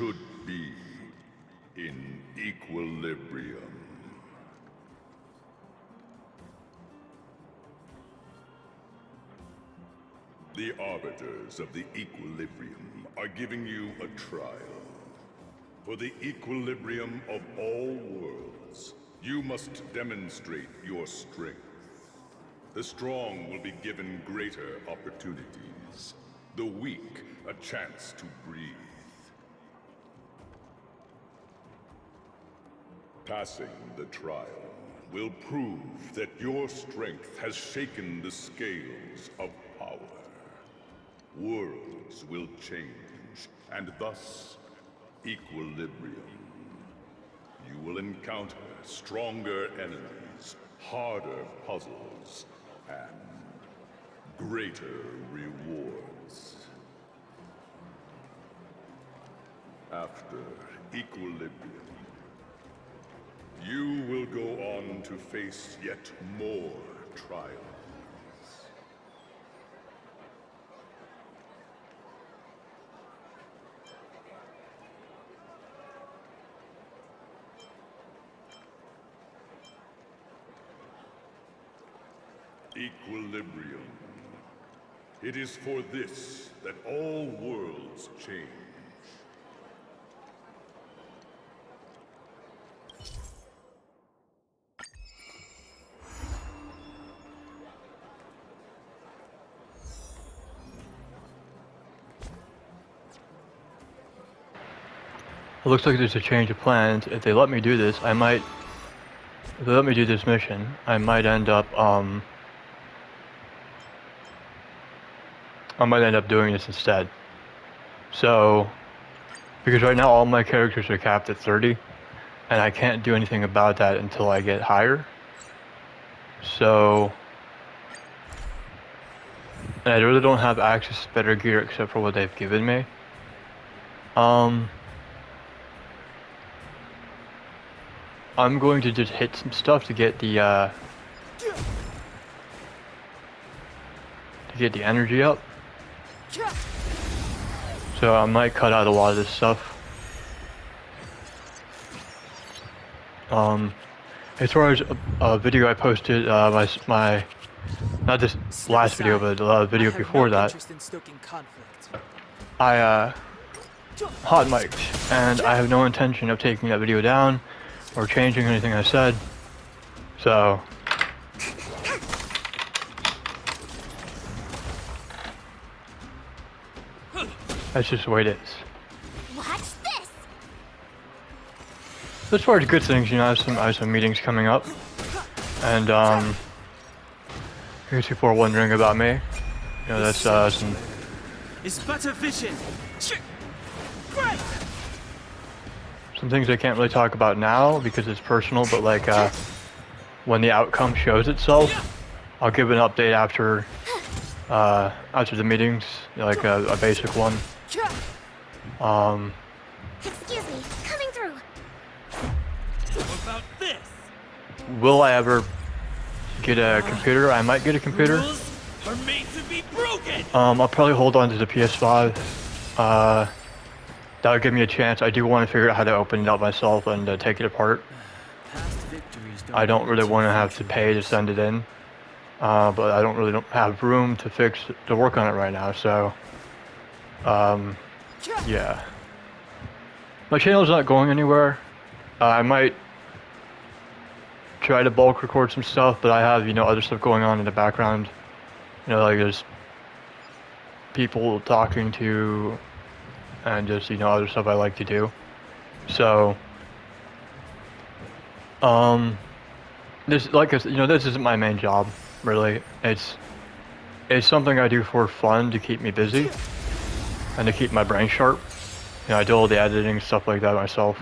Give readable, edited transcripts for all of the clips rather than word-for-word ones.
should be in equilibrium. The Arbiters of the Equilibrium are giving you a trial. For the equilibrium of all worlds, you must demonstrate your strength. The strong will be given greater opportunities. The weak, a chance to breathe. Passing the trial will prove that your strength has shaken the scales of power. Worlds will change, and thus, equilibrium. You will encounter stronger enemies, harder puzzles, and greater rewards. After equilibrium, you will go on to face yet more trials. Equilibrium. It is for this that all worlds change. It looks like there's a change of plans. If they let me do this, if they let me do this mission, I might end up doing this instead. So, because right now all my characters are capped at 30, and I can't do anything about that until I get higher. So, and I really don't have access to better gear except for what they've given me. I'm going to just hit some stuff to get the energy up. So I might cut out a lot of this stuff. As far as a video I posted, my not this last video, but the video before that, I hot mic'd, and I have no intention of taking that video down or changing anything I said. So that's just the way it is. Watch this. As far as good things, you know, I have some meetings coming up, and in case people are wondering about me, you know, that's some. It's better vision. Some things I can't really talk about now because it's personal, but like when the outcome shows itself, I'll give an update after the meetings, like a basic one. Excuse me, coming through. What about this? Will I ever get a computer? I might get a computer. Rules are made to be broken. I'll probably hold on to the PS5. That would give me a chance. I do want to figure out how to open it up myself and take it apart. I don't really want to have to pay to send it in, but I don't have room to work on it right now. So, yeah. My channel's not going anywhere. I might try to bulk record some stuff, but I have, you know, other stuff going on in the background. You know, like there's people talking to, and just, you know, other stuff I like to do. So, this, like I said, you know, this isn't my main job, really. It's something I do for fun to keep me busy and to keep my brain sharp. You know, I do all the editing, stuff like that myself.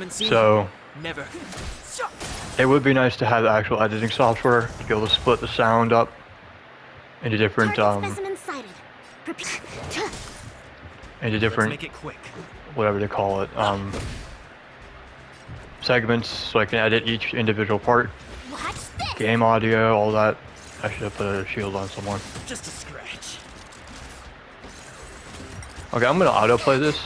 So, Never. it would be nice to have actual editing software to be able to split the sound up into different, Target specimen sighted. into different, Let's make it quick. whatever they call it, segments, so I can edit each individual part. Watch this. Game audio, all that. I should have put a shield on someone. Just a scratch. Okay, I'm gonna autoplay this.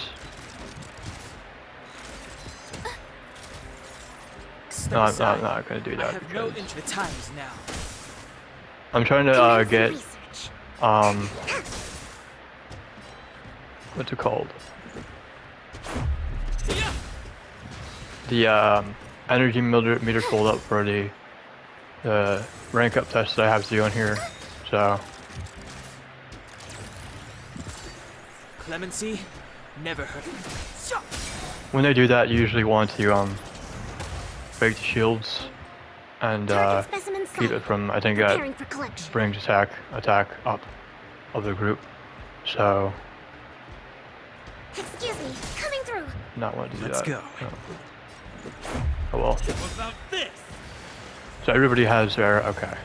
Step No, aside. I'm not gonna do I that have no because interest. The time is now. I'm trying to Doing some get research. what's it called? Yeah. The energy meter pulled up for the rank up test that I have to do on here. So Clemency, never heard. when they do that, you usually want to break the shields and Target specimen keep sighted. it from, I think Preparing that for collection. brings attack up of the group. So Excuse me, coming through. not want to do Let's that. go. No. Oh well. What about this? So everybody has their okay.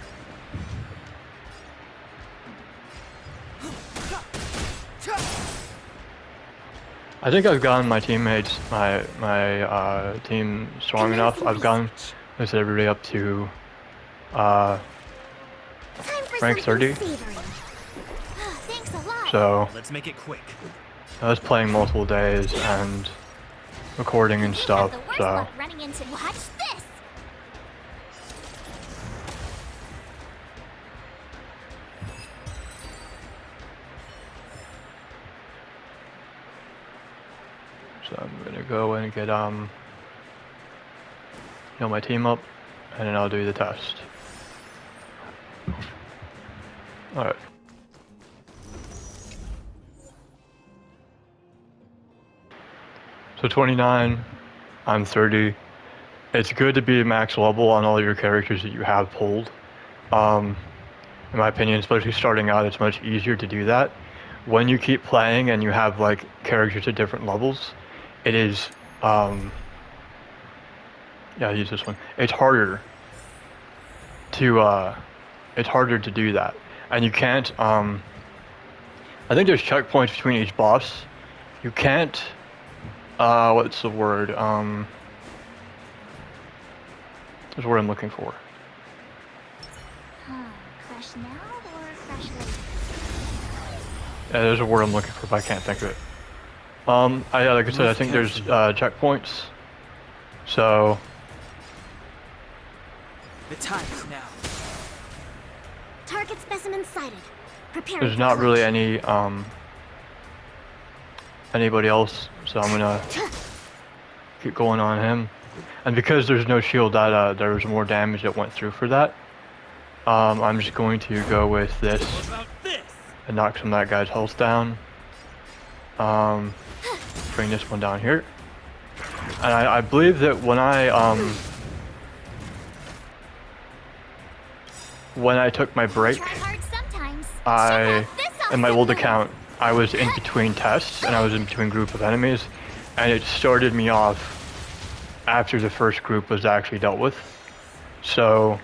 I think I've gotten my teammates, my team strong enough. I've gotten this everybody up to Time for rank something 30. savory. Thanks a lot. So Let's make it quick. I was playing multiple days and recording and You stuff. have the worst So luck running into. Watch this. I'm gonna go and get my team up, and then I'll do the test. All right. So 29, I'm 30. It's good to be max level on all your characters that you have pulled. In my opinion, especially starting out, it's much easier to do that. When you keep playing and you have like characters at different levels, it is, yeah, I'll use this one. It's harder to do that. And you can't, I think there's checkpoints between each boss. You can't, what's the word? There's a word I'm looking for. Crush now or crush later? Yeah, there's a word I'm looking for, but I can't think of it. Like I said, I think there's checkpoints. So The time is now. Target specimen sighted. Preparing there's for not really collection. any anybody else, so I'm gonna keep going on him. And because there's no shield, that there was more damage that went through for that. I'm just going to go with this What about this? and knock some of that guy's health down. Bring this one down here. And I believe that when I took my break, Try hard sometimes. I, Check out this in my old awesome account, I was in between tests and I was in between group of enemies, and it started me off after the first group was actually dealt with. So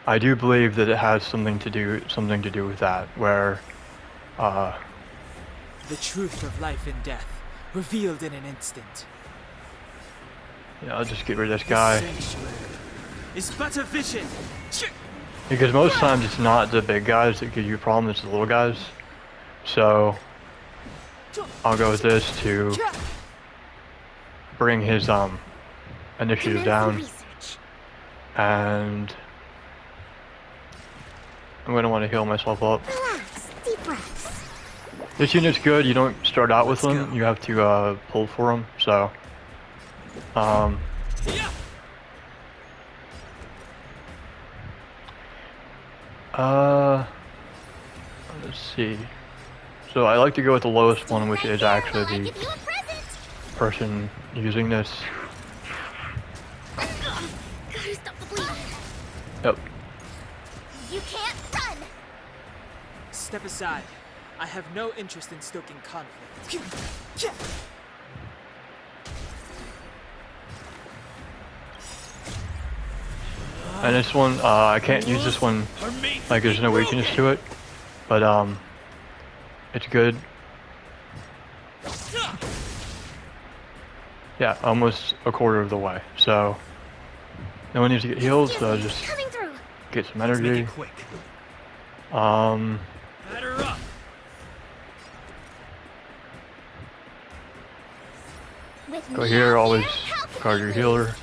I do believe that it has something to do with that, where The truth of life and death, revealed in an instant. yeah, I'll just get rid of this The guy, sanctuary is but a vision. because most times it's not the big guys that give you a problem, it's the little guys. So I'll go with this to bring his initiative Commencing down, research. and I'm gonna want to heal myself up. Relax. Deep breaths. This unit's good. You don't start out with Let's them. go. You have to pull for them. So, Yeah. let's see. So I like to go with the lowest one, which is actually While I the give you a present. person using this. Gotta stop the bleeding. Yep. You can't run. Step aside. I have no interest in stoking conflict. And this one, I can't use this one. Her mate Like, there's no weakness to it, but it's good. Yeah, almost a quarter of the way. So no one needs to get healed. So just Coming through. get some Let's make energy. it quick. Batter up. With Go me here. out Always there, how can guard we your lose? healer.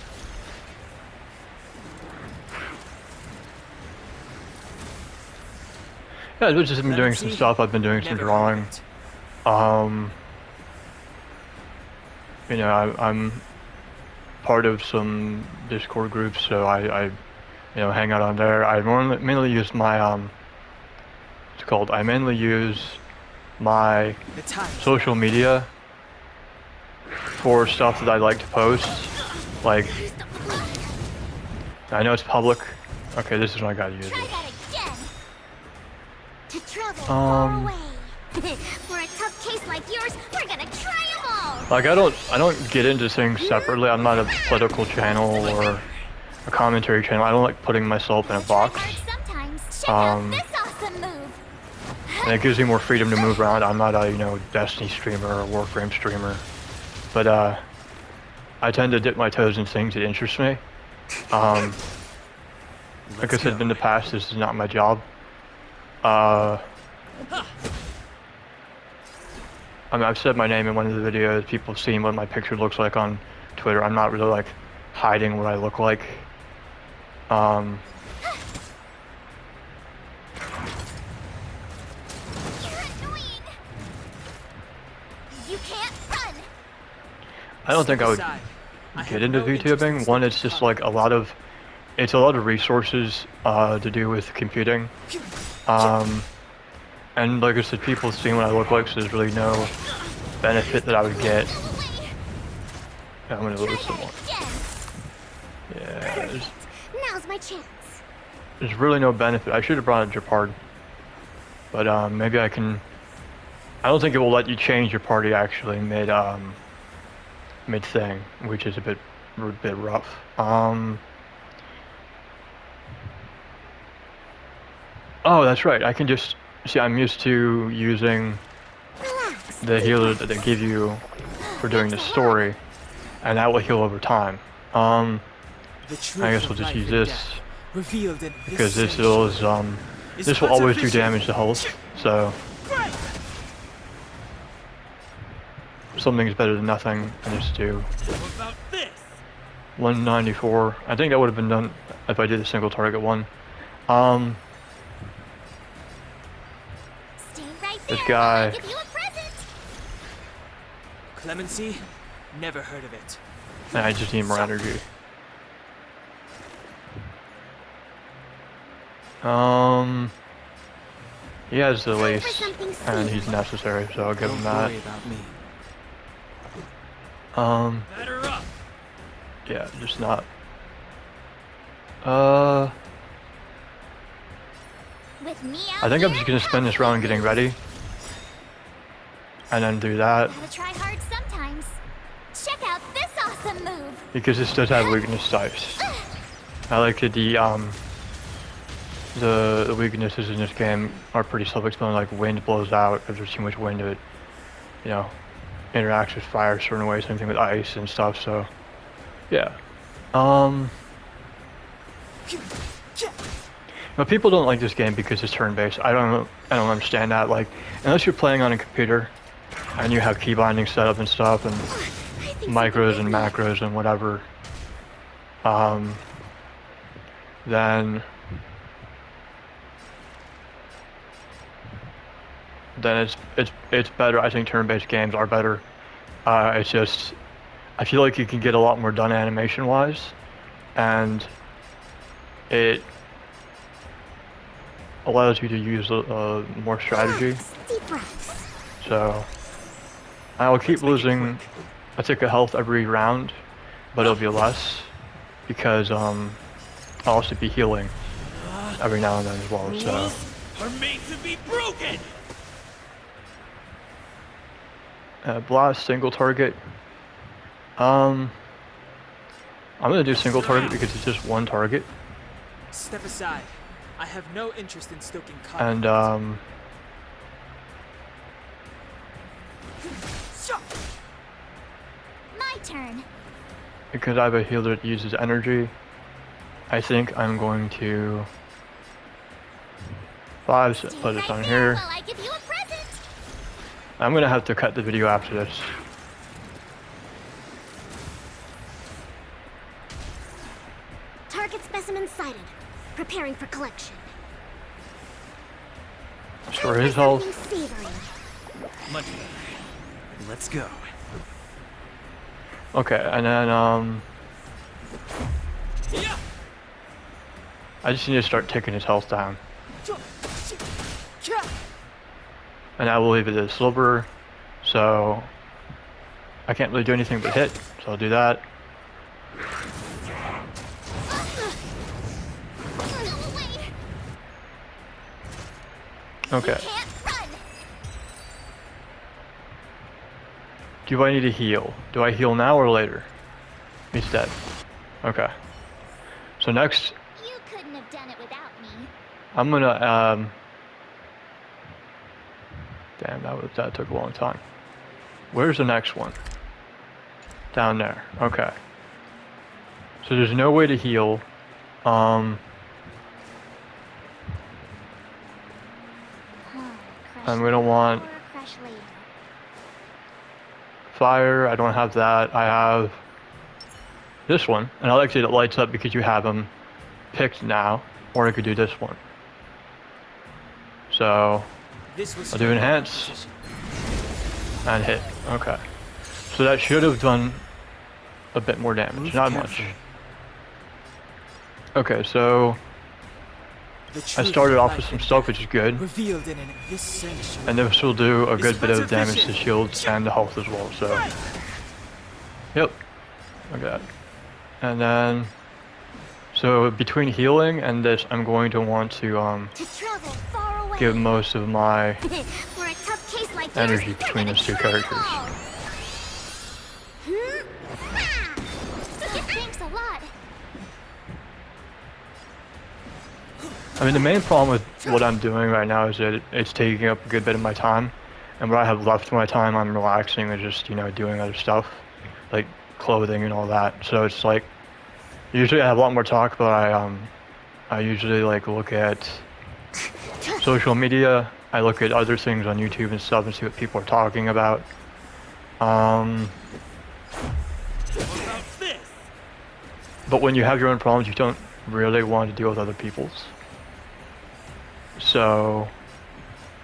Yeah, I've just been doing some Clemency? stuff. I've been doing some Never heard drawing. of it. You know, I'm part of some Discord groups, so I hang out on there. I mainly use my what's it called? I mainly use my The time is social now. media for stuff that I like to post. Like, Gotta stop the bleeding. I know it's public. Okay, this is when I gotta use Try it. that again. To travel far Um, away. For a tough case like yours, we're gonna try 'em all. Like, I don't get into things separately. I'm not a political channel or a commentary channel. I don't like putting myself in a Try box. hard sometimes. Check Um, out this awesome move. And it gives me more freedom to move around. I'm not a, Destiny streamer or Warframe streamer. But, I tend to dip my toes in things that interest me. Like I said in the past, this is not my job. I mean, I've said my name in one of the videos. People have seen what my picture looks like on Twitter. I'm not really, like, hiding what I look like. You're annoying. You can't run. I don't think I would Aside, I get have into no interest in VTubing. One, stalking it's just like it's a lot of resources to do with computing. And like I said, people have seen what I look like, so there's really no benefit that I would get. Go away. Yeah, I'm gonna Try lose someone. that again. Yeah, Now's my chance. there's really no benefit. I should have brought a Jeopard. But maybe I can. I don't think it will let you change your party actually mid thing, which is a bit rough. Oh, that's right. I can just see. I'm used to using Relax. the healer that they give you for doing the story, and that will heal over time. The truth I guess of we'll just life use and this death, revealed in because this sage is is this will always do artificial. damage to health. So Right. something's better than nothing. And just do What about this? 194. I think that would have been done if I did a single target one. Stay right there. This guy. I'll give you a present. Clemency? Never heard of it. And I just need more energy. He has the lace, and he's necessary, so I'll give him Don't that. worry about me. Batter up. Yeah, just not. With me I think I'm just gonna spend this round getting ready, and then do that, Gotta try hard sometimes. Check out this awesome move. because this does have weakness types. I like that the weaknesses in this game are pretty self-explanatory. Like wind blows out if there's too much wind. It, interacts with fire a certain way. Same thing with ice and stuff. So, yeah. But people don't like this game because it's turn-based. I don't understand that. Like, unless you're playing on a computer and you have key binding set up and stuff and I think micros and macros and whatever, then it's better. I think turn-based games are better. It's just I feel like you can get a lot more done animation-wise, and it allows you to use more strategy. Relax. Deep breaths. So I will keep losing a tick of health every round, but it'll be less because I'll also be healing every now and then as well. So Are made to be broken. blast single target. I'm gonna do single target because it's just one target, Step aside. I have no interest in stoking and conflict. My turn. because I have a healer that uses energy, I think I'm going to put Stay this right on there here. while I give you a present. I'm gonna have to cut the video after this. Target specimen sighted. Preparing for collection. Restore his Something health. savory. Much better. Let's go. Okay, and then Yeah. I just need to start taking his health down. And I will leave it as silver, so I can't really do anything but hit, so I'll do that. Go away. Okay. Can't run. Do I need to heal? Do I heal now or later? He's dead. Okay. So next, You couldn't have done it without me. I'm gonna, damn, that took a long time. Where's the next one? Down there. Okay. So there's no way to heal. I'm gonna want Crush later. fire. I don't have that. I have this one, and I like that it lights up because you have them picked now. Or I could do this one. So This was I'll do enhance and hit. Okay. So that should have done a bit more damage. Not much. Okay, so I started off with some stuff which is good. Revealed in this sanctuary. And this will do a good bit of damage to shields and the health as well, so. Yep. Okay. And then, so between healing and this, I'm going to want to To travel far away. give most of my For a tough case like energy yours, we're between gonna those two try it characters. all. Thanks a lot. I mean, the main problem with what I'm doing right now is that it's taking up a good bit of my time. And what I have left of my time, I'm relaxing and just, you know, doing other stuff. Like clothing and all that. So it's like, usually I have a lot more talk, but I usually like look at social media. I look at other things on YouTube and stuff and see what people are talking about. What about this? But when you have your own problems, you don't really want to deal with other people's. So,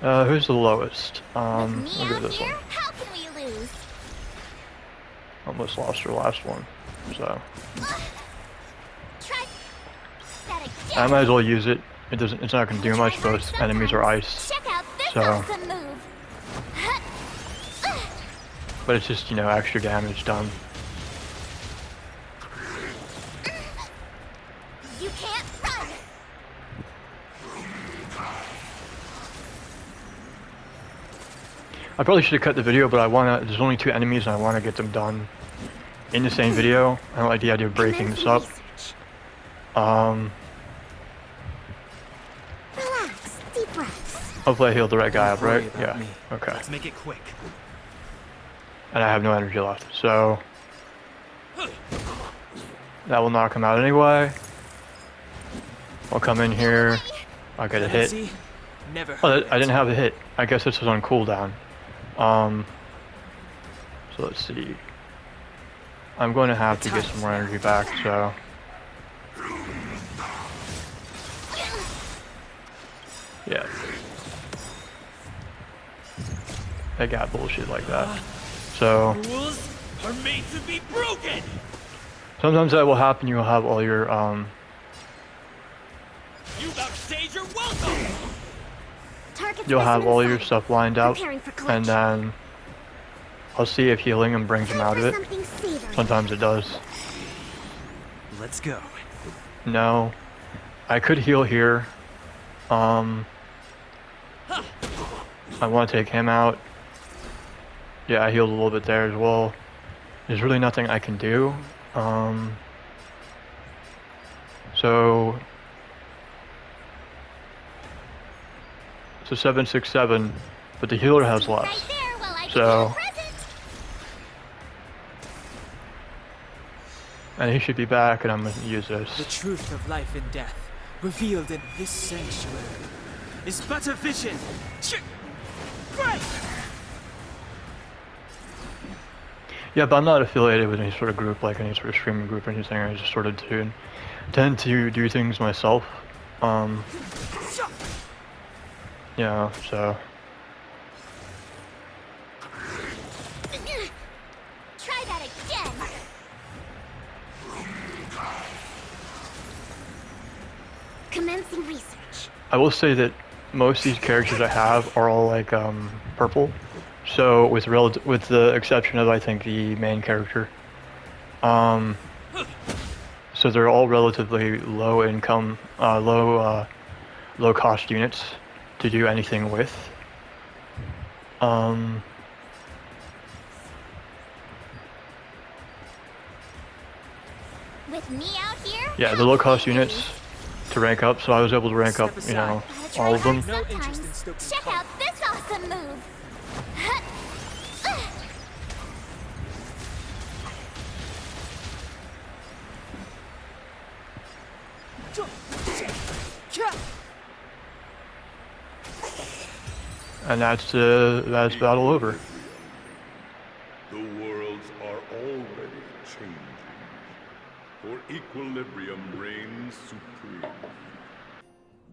who's the lowest? Me I'll do out this here? one. How can we lose? Almost lost her last one. So, Try that again. I might as well use it. It's not going to do Try much. hard Both enemies are sometimes. ice. Check out this So- awesome move. But it's just, you know, extra damage done. You can't run. I probably should have cut the video, but there's only 2 enemies and I want to get them done in the same video. I don't like the idea of breaking this up. Relax. Deep breaths. Hopefully I healed the right guy up, Don't worry right? about Yeah, me. okay. Let's make it quick. And I have no energy left, so that will knock him out anyway. I'll come in here, I'll get a hit. See? Never Oh, heard I didn't it. have a hit. I guess this was on cooldown. So let's see. I'm going to have to get some more energy back, so. Yeah. They got bullshit like that. So, Rules are made to be broken. sometimes that will happen. You'll have all your, You outstayed your welcome. Target's you'll have missing all in your sight. stuff lined up, Preparing for clutch. and then I'll see if healing him brings him Time out of for it. something savory. Sometimes it does. Let's go. No. I could heal here. I want to take him out. Yeah, I healed a little bit there as well. There's really nothing I can do. So it's a 767, but the healer has Right less. there while I So- give you a present. And he should be back, and I'm going to use The this. truth of life and death, revealed in this sanctuary, is but a vision. Right. Yeah, but I'm not affiliated with any sort of group, like any sort of streaming group or anything. I just sort of tend to do things myself. you know, so. Try that again. Commencing research. I will say that most of these characters I have are all like purple, so with the exception of I think the main character. So they're all relatively low income, low cost units to do anything with. With me out here? Yeah, the low cost units to rank up, so I was able to rank up, you know, Gotta try all of them. hard No interest in sometimes. stoking Check out this awesome move. And that's battle over. The worlds are already changing, for equilibrium reigns supreme.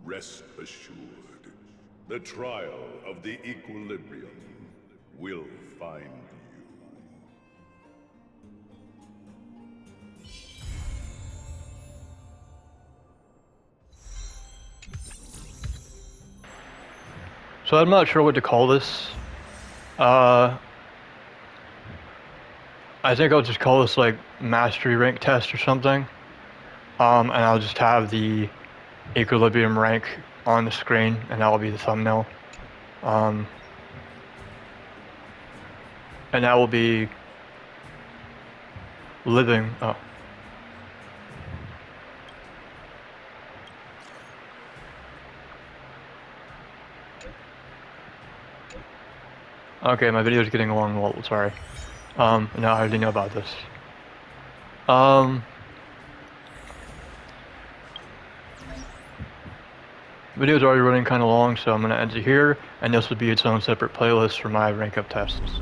Rest assured, the trial of the equilibrium will find you. So I'm not sure what to call this. I think I'll just call this like mastery rank test or something. And I'll just have the equilibrium rank on the screen, and that will be the thumbnail. And that will be living. Oh. Okay, my video is getting along well, sorry. Now I already know about this. Video's already running kind of long, so I'm going to end it here, and this will be its own separate playlist for my rank up tests.